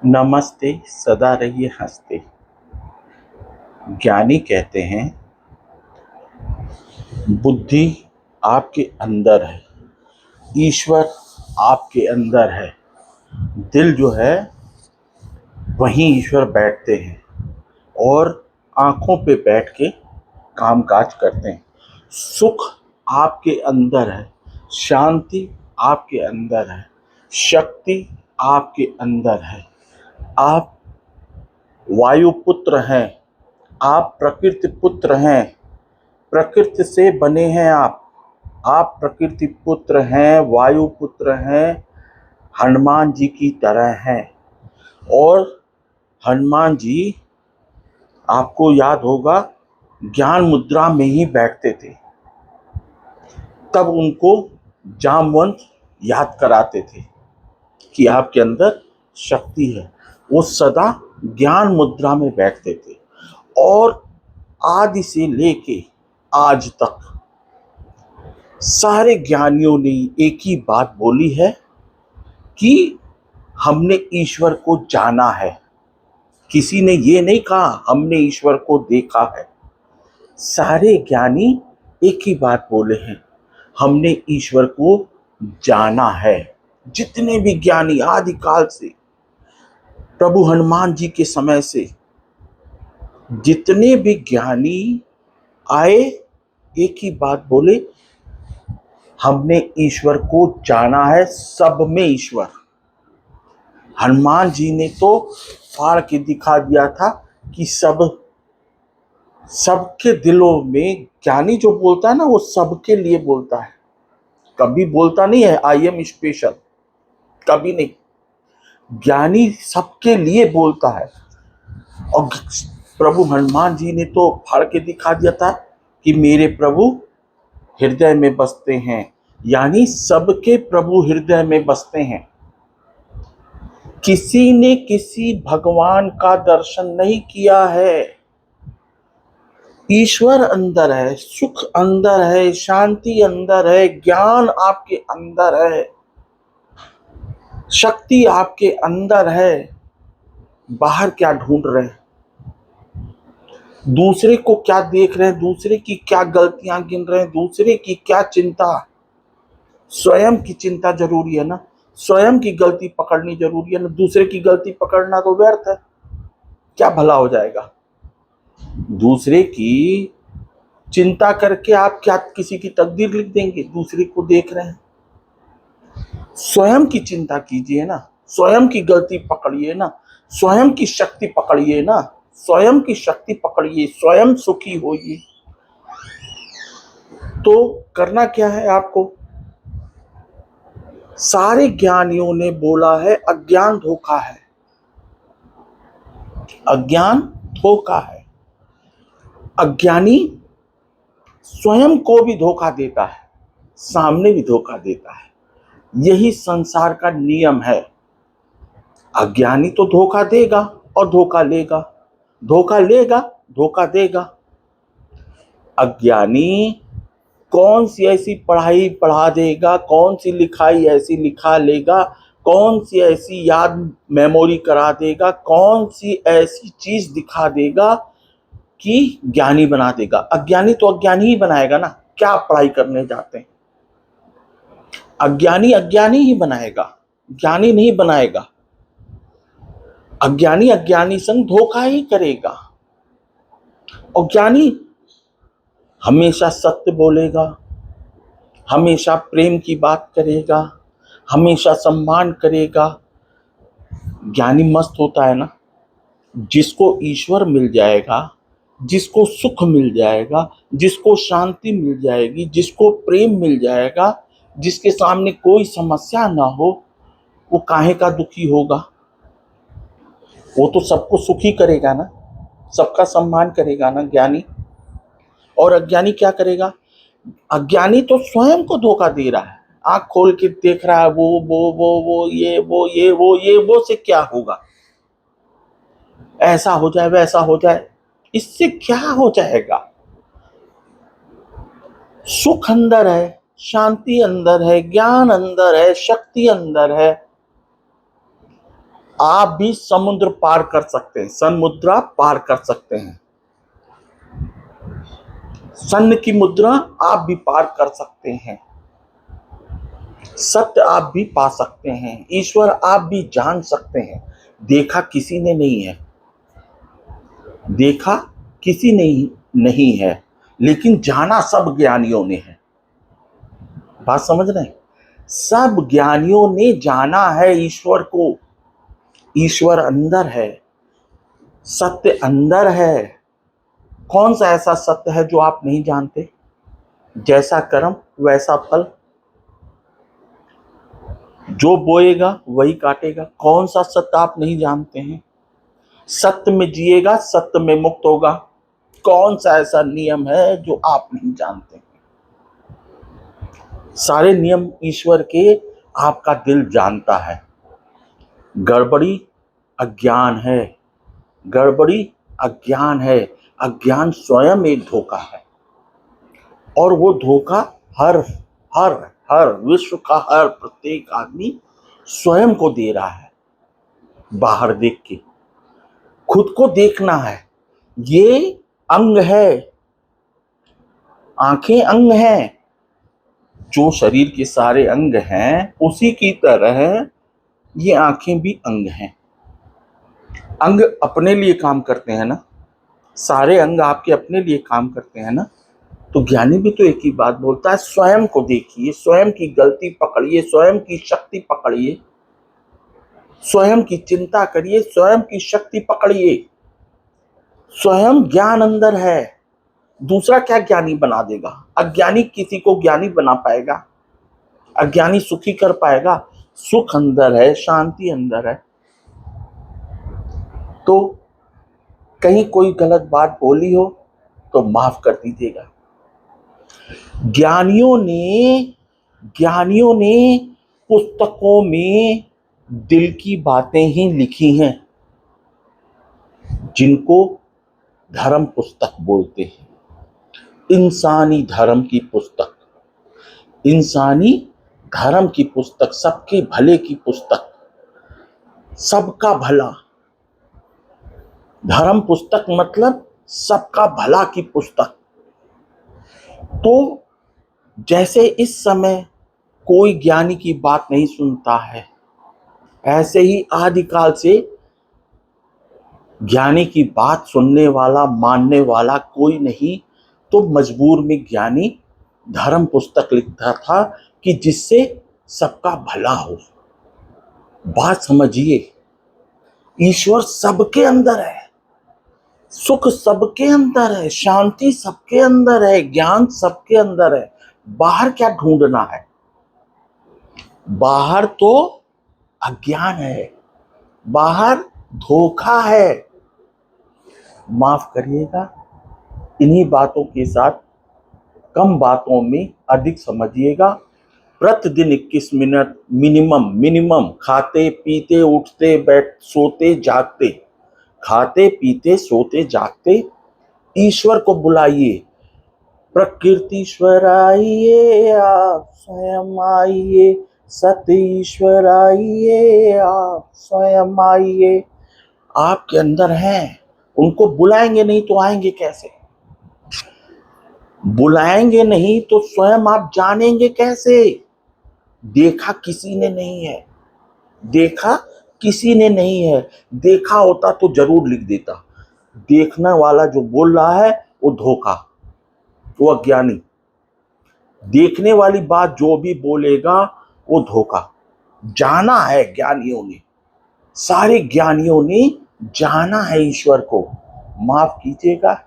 नमस्ते, सदा रहिए हंसते। ज्ञानी कहते हैं बुद्धि आपके अंदर है, ईश्वर आपके अंदर है। दिल जो है वहीं ईश्वर बैठते हैं और आँखों पे बैठ के काम-काज करते हैं। सुख आपके अंदर है, शांति आपके अंदर है, शक्ति आपके अंदर है। आप वायुपुत्र हैं, आप प्रकृति पुत्र हैं, प्रकृति से बने हैं आप प्रकृति पुत्र हैं, वायु पुत्र हैं, हनुमान जी की तरह हैं। और हनुमान जी, आपको याद होगा, ज्ञान मुद्रा में ही बैठते थे। तब उनको जामवंत याद कराते थे कि आपके अंदर शक्ति है। वो सदा ज्ञान मुद्रा में बैठते थे और आदि से लेके आज तक सारे ज्ञानियों ने एक ही बात बोली है कि हमने ईश्वर को जाना है। किसी ने ये नहीं कहा हमने ईश्वर को देखा है। सारे ज्ञानी एक ही बात बोले हैं, हमने ईश्वर को जाना है। जितने भी ज्ञानी आदिकाल से, प्रभु हनुमान जी के समय से जितने भी ज्ञानी आए, एक ही बात बोले, हमने ईश्वर को जाना है। सब में ईश्वर। हनुमान जी ने तो फाड़ के दिखा दिया था कि सबके दिलों में, ज्ञानी जो बोलता है ना, वो सबके लिए बोलता है। कभी बोलता नहीं है आई एम स्पेशल, कभी नहीं। ज्ञानी सबके लिए बोलता है। और प्रभु हनुमान जी ने तो फाड़ के दिखा दिया था कि मेरे प्रभु हृदय में बसते हैं, यानी सबके प्रभु हृदय में बसते हैं। किसी ने किसी भगवान का दर्शन नहीं किया है। ईश्वर अंदर है, सुख अंदर है, शांति अंदर है, ज्ञान आपके अंदर है, शक्ति आपके अंदर है। बाहर क्या ढूंढ रहे हैं? दूसरे को क्या देख रहे हैं? दूसरे की क्या गलतियां गिन रहे हैं? दूसरे की क्या चिंता? स्वयं की चिंता जरूरी है ना। स्वयं की गलती पकड़नी जरूरी है ना। दूसरे की गलती पकड़ना तो व्यर्थ है। क्या भला हो जाएगा? दूसरे की चिंता करके आप क्या किसी की तकदीर लिख देंगे? दूसरे को देख रहे हैं। स्वयं की चिंता कीजिए ना, स्वयं की गलती पकड़िए ना, स्वयं की शक्ति पकड़िए ना, स्वयं की शक्ति पकड़िए, स्वयं सुखी होइए। तो करना क्या है आपको? सारे ज्ञानियों ने बोला है अज्ञान धोखा है, अज्ञान धोखा है। अज्ञानी स्वयं को भी धोखा देता है, सामने भी धोखा देता है। यही संसार का नियम है। अज्ञानी तो धोखा देगा और धोखा लेगा, धोखा लेगा, धोखा देगा। अज्ञानी कौन सी ऐसी पढ़ाई पढ़ा देगा, कौन सी लिखाई ऐसी लिखा लेगा, कौन सी ऐसी याद मेमोरी करा देगा, कौन सी ऐसी चीज दिखा देगा कि ज्ञानी बना देगा। अज्ञानी तो अज्ञानी ही बनाएगा ना। क्या पढ़ाई करने जाते हैं? अज्ञानी अज्ञानी ही बनाएगा, ज्ञानी नहीं बनाएगा। अज्ञानी अज्ञानी संग धोखा ही करेगा। और ज्ञानी हमेशा सत्य बोलेगा, हमेशा प्रेम की बात करेगा, हमेशा सम्मान करेगा। ज्ञानी मस्त होता है ना। जिसको ईश्वर मिल जाएगा, जिसको सुख मिल जाएगा, जिसको शांति मिल जाएगी, जिसको प्रेम मिल जाएगा, जिसके सामने कोई समस्या ना हो, वो काहे का दुखी होगा? वो तो सबको सुखी करेगा ना, सबका सम्मान करेगा ना ज्ञानी। और अज्ञानी क्या करेगा? अज्ञानी तो स्वयं को धोखा दे रहा है। आंख खोल के देख रहा है वो ये वो से क्या होगा? ऐसा हो जाए, वैसा हो जाए, इससे क्या हो जाएगा? सुख अंदर है, शांति अंदर है, ज्ञान अंदर है, शक्ति अंदर है। आप भी समुद्र पार कर सकते हैं, सन्मुद्रा पार कर सकते हैं, सन्न की मुद्रा आप भी पार कर सकते हैं, सत्य आप भी पा सकते हैं, ईश्वर आप भी जान सकते हैं। देखा किसी ने नहीं है, देखा किसी ने नहीं है, लेकिन जाना सब ज्ञानियों ने है। बात समझ रहे हैं? सब ज्ञानियों ने जाना है ईश्वर को। ईश्वर अंदर है, सत्य अंदर है। कौन सा ऐसा सत्य है जो आप नहीं जानते? जैसा कर्म वैसा फल, जो बोएगा वही काटेगा। कौन सा सत्य आप नहीं जानते हैं? सत्य में जिएगा, सत्य में मुक्त होगा। कौन सा ऐसा नियम है जो आप नहीं जानते? सारे नियम ईश्वर के आपका दिल जानता है। गड़बड़ी अज्ञान है, गड़बड़ी अज्ञान है। अज्ञान स्वयं एक धोखा है, और वो धोखा हर हर हर विश्व का हर प्रत्येक आदमी स्वयं को दे रहा है। बाहर देख के खुद को देखना है। ये अंग है, आंखें अंग हैं, जो शरीर के सारे अंग हैं उसी की तरह ये आंखें भी अंग हैं। अंग अपने लिए काम करते हैं ना, सारे अंग आपके अपने लिए काम करते हैं ना। तो ज्ञानी भी तो एक ही बात बोलता है, स्वयं को देखिए, स्वयं की गलती पकड़िए, स्वयं की शक्ति पकड़िए, स्वयं की चिंता करिए, स्वयं की शक्ति पकड़िए। स्वयं ज्ञान अंदर है, दूसरा क्या ज्ञानी बना देगा? अज्ञानी किसी को ज्ञानी बना पाएगा? अज्ञानी सुखी कर पाएगा? सुख अंदर है, शांति अंदर है। तो कहीं कोई गलत बात बोली हो तो माफ कर दीजिएगा। ज्ञानियों ने पुस्तकों में दिल की बातें ही लिखी हैं, जिनको धर्म पुस्तक बोलते हैं। इंसानी धर्म की पुस्तक, इंसानी धर्म की पुस्तक, सबके भले की पुस्तक, सबका भला। धर्म पुस्तक मतलब सबका भला की पुस्तक। तो जैसे इस समय कोई ज्ञानी की बात नहीं सुनता है, ऐसे ही आदिकाल से ज्ञानी की बात सुनने वाला, मानने वाला कोई नहीं। तो मजबूर में ज्ञानी धर्म पुस्तक लिखता था कि जिससे सबका भला हो। बात समझिए, ईश्वर सबके अंदर है, सुख सबके अंदर है, शांति सबके अंदर है, ज्ञान सबके अंदर है। बाहर क्या ढूंढना है? बाहर तो अज्ञान है, बाहर धोखा है। माफ करिएगा, इन्हीं बातों के साथ कम बातों में अधिक समझिएगा। प्रतिदिन 21 मिनट मिनिमम खाते पीते उठते सोते जागते, खाते पीते सोते जागते ईश्वर को बुलाइए। प्रकृतिश्वर आइए, आप स्वयं आइए, सत्य ईश्वर आइए, आप स्वयं आइए। आपके अंदर हैं, उनको बुलाएंगे नहीं तो आएंगे कैसे? बुलाएंगे नहीं तो स्वयं आप जानेंगे कैसे? देखा किसी ने नहीं है, देखा किसी ने नहीं है। देखा होता तो जरूर लिख देता। देखने वाला जो बोल रहा है वो धोखा, वो अज्ञानी। देखने वाली बात जो भी बोलेगा वो धोखा। जाना है ज्ञानियों ने, सारे ज्ञानियों ने जाना है ईश्वर को। माफ कीजिएगा,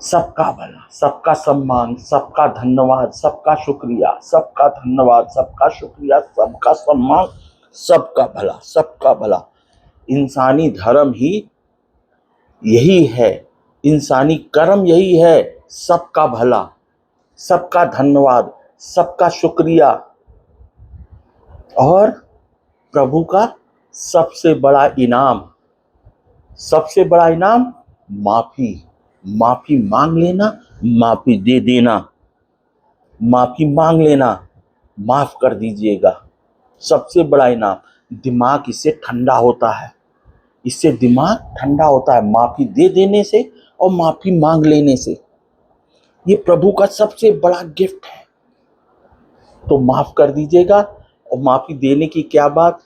सबका भला, सबका सम्मान, सबका धन्यवाद, सबका शुक्रिया, सबका धन्यवाद, सबका शुक्रिया, सबका सम्मान, सबका भला, सबका भला। इंसानी धर्म ही यही है, इंसानी कर्म यही है। सबका भला, सबका धन्यवाद, सबका शुक्रिया, और प्रभु का सबसे बड़ा इनाम, सबसे बड़ा इनाम माफी। माफी मांग लेना, माफी दे देना, माफी मांग लेना, माफ कर दीजिएगा। सबसे बड़ा इनाम दिमाग इससे ठंडा होता है, इससे दिमाग ठंडा होता है माफ़ी दे देने से और माफ़ी मांग लेने से। ये प्रभु का सबसे बड़ा गिफ्ट है। तो माफ़ कर दीजिएगा। और माफ़ी देने की क्या बात,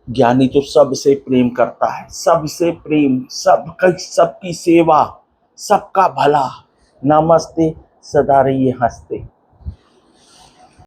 ज्ञानी तो सबसे प्रेम करता है, सबसे प्रेम, सबकी सेवा, सबका भला। नमस्ते, सदा रहिए हंसते।